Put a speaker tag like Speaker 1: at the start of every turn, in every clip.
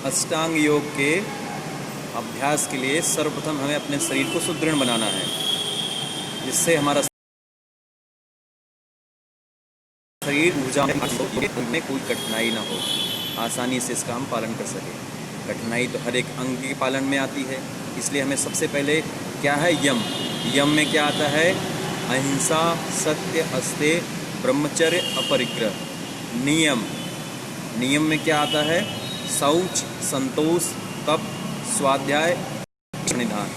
Speaker 1: अष्टांग योग के अभ्यास के लिए सर्वप्रथम हमें अपने शरीर को सुदृढ़ बनाना है, जिससे हमारा शरीर ऊर्जा में कोई कठिनाई ना हो, आसानी से इसका हम पालन कर सकें। कठिनाई तो हर एक अंग के पालन में आती है, इसलिए हमें सबसे पहले क्या है, यम। यम में क्या आता है, अहिंसा, सत्य, अस्तेय, ब्रह्मचर्य, अपरिग्रह। नियम, नियम में क्या आता है, शौच, संतोष, तप, स्वाध्याय, निधान।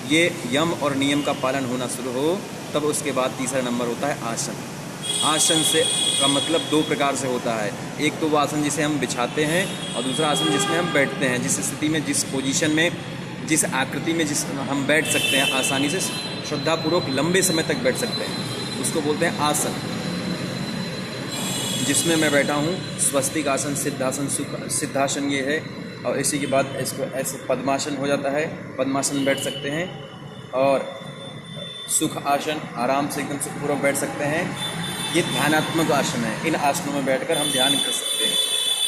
Speaker 1: ये यम और नियम का पालन होना शुरू हो, तब उसके बाद तीसरा नंबर होता है आसन। आसन से का मतलब दो प्रकार से होता है। एक तो वो आसन जिसे हम बिछाते हैं, और दूसरा आसन जिसमें हम बैठते हैं, जिस स्थिति में, जिस पोजीशन में, जिस आकृति में जिस हम बैठ सकते हैं, आसानी से श्रद्धापूर्वक लंबे समय तक बैठ सकते हैं, उसको बोलते हैं आसन। जिसमें मैं बैठा हूँ, स्वस्तिक आसन, सिद्धासन, सिद्धासन ये है। और इसी के बाद इसको ऐसे पद्मासन हो जाता है, पद्मासन में बैठ सकते हैं। और सुख आसन, आराम से एकदम सुखपूर्वक बैठ सकते हैं। ये ध्यानात्मक आसन है। इन आसनों में बैठकर हम ध्यान कर सकते हैं।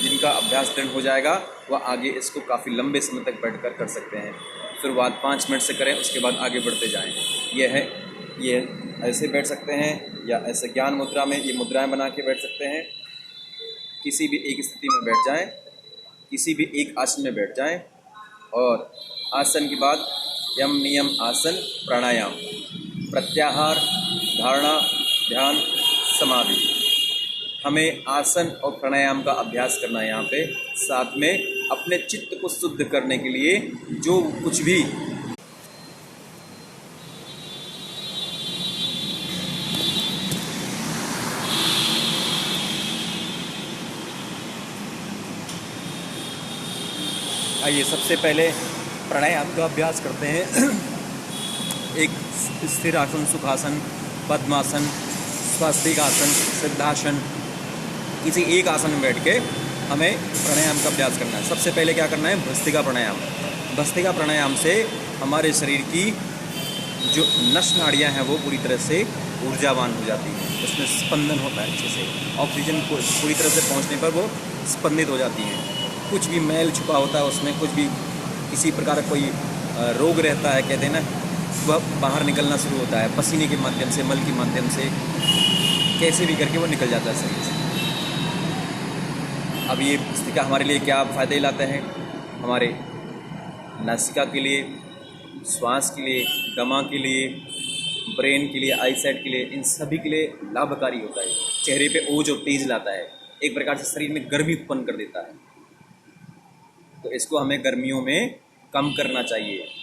Speaker 1: जिनका अभ्यास दृढ़ हो जाएगा वह आगे इसको काफ़ी लंबे समय तक बैठकर कर सकते हैं। शुरुआत 5 मिनट से करें, उसके बाद आगे बढ़ते जाएं। ये ऐसे बैठ सकते हैं, या ऐसे ज्ञान मुद्रा में ये मुद्राएं बना के बैठ सकते हैं। किसी भी एक स्थिति में बैठ जाएं, किसी भी एक आसन में बैठ जाएं। और आसन के बाद यम, नियम, आसन, प्राणायाम, प्रत्याहार, धारणा, ध्यान, समाधि। हमें आसन और प्राणायाम का अभ्यास करना है यहाँ पे। साथ में अपने चित्त को शुद्ध करने के लिए जो कुछ भी आइए सबसे पहले प्राणायाम का अभ्यास करते हैं। एक स्थिर आसन, सुखासन, पद्मासन, स्वस्तिक आसन, सिद्धासन, किसी एक आसन में बैठ के हमें प्राणायाम का अभ्यास करना है। सबसे पहले क्या करना है, भस्त्रिका प्राणायाम। भस्त्रिका प्राणायाम से हमारे शरीर की जो नस नाड़ियाँ हैं वो पूरी तरह से ऊर्जावान हो जाती हैं। उसमें स्पंदन होता है अच्छे से, ऑक्सीजन को पूरी तरह से पहुँचने पर वो स्पंदित हो जाती हैं। कुछ भी मैल छुपा होता है उसमें, कुछ भी किसी प्रकार का कोई रोग रहता है, कहते हैं ना, वह बाहर निकलना शुरू होता है पसीने के माध्यम से, मल के माध्यम से, कैसे भी करके वो निकल जाता है शरीर से। अब ये भस्त्रिका हमारे लिए क्या फ़ायदे लाते हैं, हमारे नासिका के लिए, श्वास के लिए, दमा के लिए, ब्रेन के लिए, आईसाइट के लिए, इन सभी के लिए लाभकारी होता है। चेहरे पे ओज और तेज लाता है, एक प्रकार से शरीर में गर्मी उत्पन्न कर देता है। तो इसको हमें गर्मियों में कम करना चाहिए।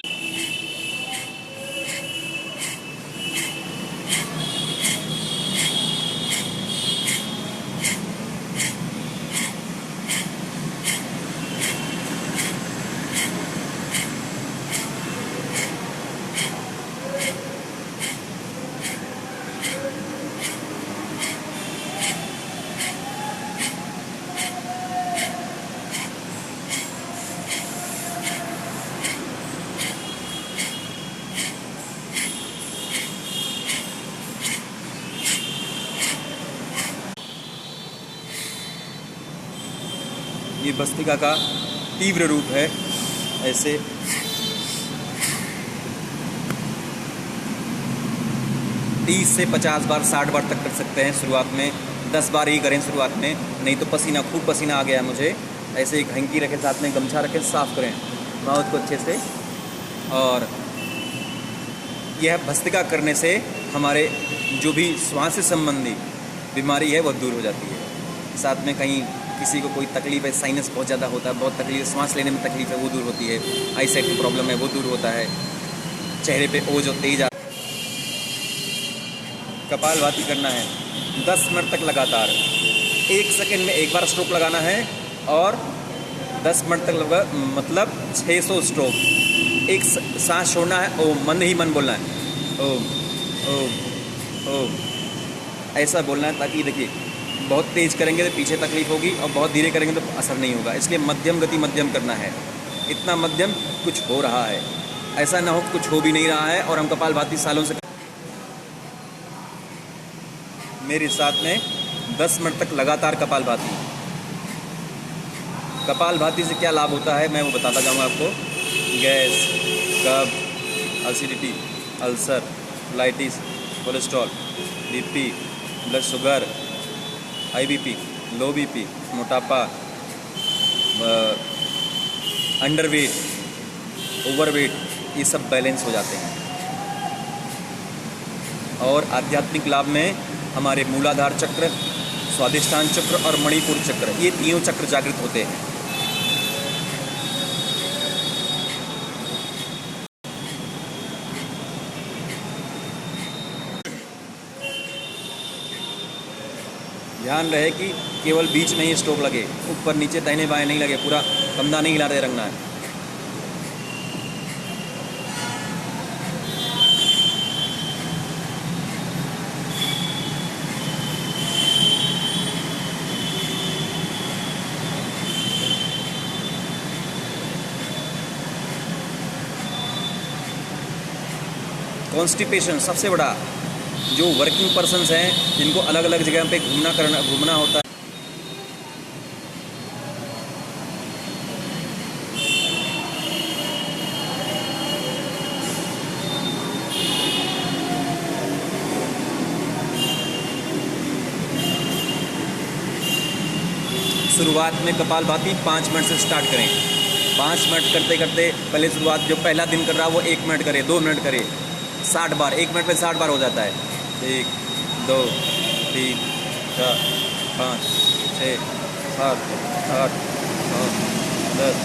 Speaker 1: ये भस्त्रिका का तीव्र रूप है। ऐसे तीस से 50 बार, 60 बार तक कर सकते हैं। शुरुआत में 10 बार ही करें शुरुआत में, नहीं तो पसीना, खूब पसीना आ गया है मुझे। ऐसे एक हैंकी रखें, साथ में गमछा रखें, साफ़ करें माउथ को अच्छे से। और यह भस्त्रिका करने से हमारे जो भी श्वास से संबंधी बीमारी है वह दूर हो जाती है। साथ में कहीं किसी को कोई तकलीफ है, साइनस बहुत ज़्यादा होता है, बहुत तकलीफ, सांस लेने में तकलीफ है, वो दूर होती है। आईसाइट की प्रॉब्लम है वो दूर होता है। चेहरे पे ओज और तेज आता है। कपालभाति करना है 10 मिनट तक लगातार। 1 सेकंड में एक बार स्ट्रोक लगाना है, और 10 मिनट तक मतलब 600 स्ट्रोक। एक सांस छोड़ना है, ओम, मन ही मन बोलना है, ओम ओम ओम, ऐसा बोलना है। ताकि देखिए, बहुत तेज़ करेंगे तो पीछे तकलीफ होगी, और बहुत धीरे करेंगे तो असर नहीं होगा। इसलिए मध्यम गति, मध्यम करना है। इतना मध्यम कुछ हो रहा है, ऐसा ना हो कुछ हो भी नहीं रहा है। और हम कपालभाति सालों से, मेरे साथ में 10 मिनट तक लगातार कपालभाति। कपालभाति से क्या लाभ होता है मैं वो बताता जाऊँगा आपको। गैस, कफ, acidity, ulcer, colitis, cholesterol, BP, blood sugar, high BP, low BP, मोटापा, अंडरवेट, ओवरवेट, ये सब बैलेंस हो जाते हैं। और आध्यात्मिक लाभ में हमारे मूलाधार चक्र, स्वादिष्टान चक्र और मणिपुर चक्र, ये तीनों चक्र जागृत होते हैं। ध्यान रहे कि केवल बीच में ही स्टोव लगे, ऊपर नीचे दाहिने बाएं नहीं लगे, पूरा कंधा नहीं हिलाते रखना है। कॉन्स्टिपेशन सबसे बड़ा, जो वर्किंग पर्सन्स हैं जिनको अलग अलग जगह पे घूमना होता है, शुरुआत में कपालभाति 5 मिनट से स्टार्ट करें। 5 मिनट करते करते पहले शुरुआत जो पहला दिन कर रहा है वो 1 मिनट करे, 2 मिनट करे, 60 बार, 1 मिनट में 60 बार हो जाता है। 1 2 3 4 5 6 7 8 9 10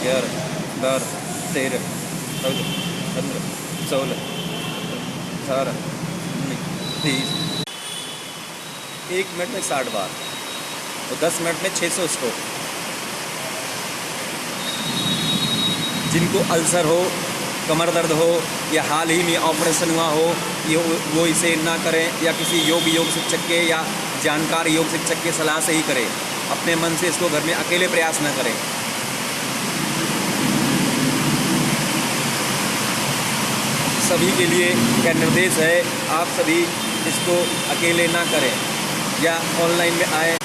Speaker 1: 11 12 13 14 15 16 18 19 20। 1 मिनट में 60 बार, तो 10 मिनट में 600 स्ट्रोक। जिनको अल्सर हो, कमर दर्द हो या हाल ही में ऑपरेशन हुआ हो, ये वो इसे ना करें या किसी योग शिक्षक के या जानकार योग शिक्षक के सलाह से ही करें। अपने मन से इसको घर में अकेले प्रयास ना करें। सभी के लिए क्या निर्देश है, आप सभी इसको अकेले ना करें या ऑनलाइन में आए।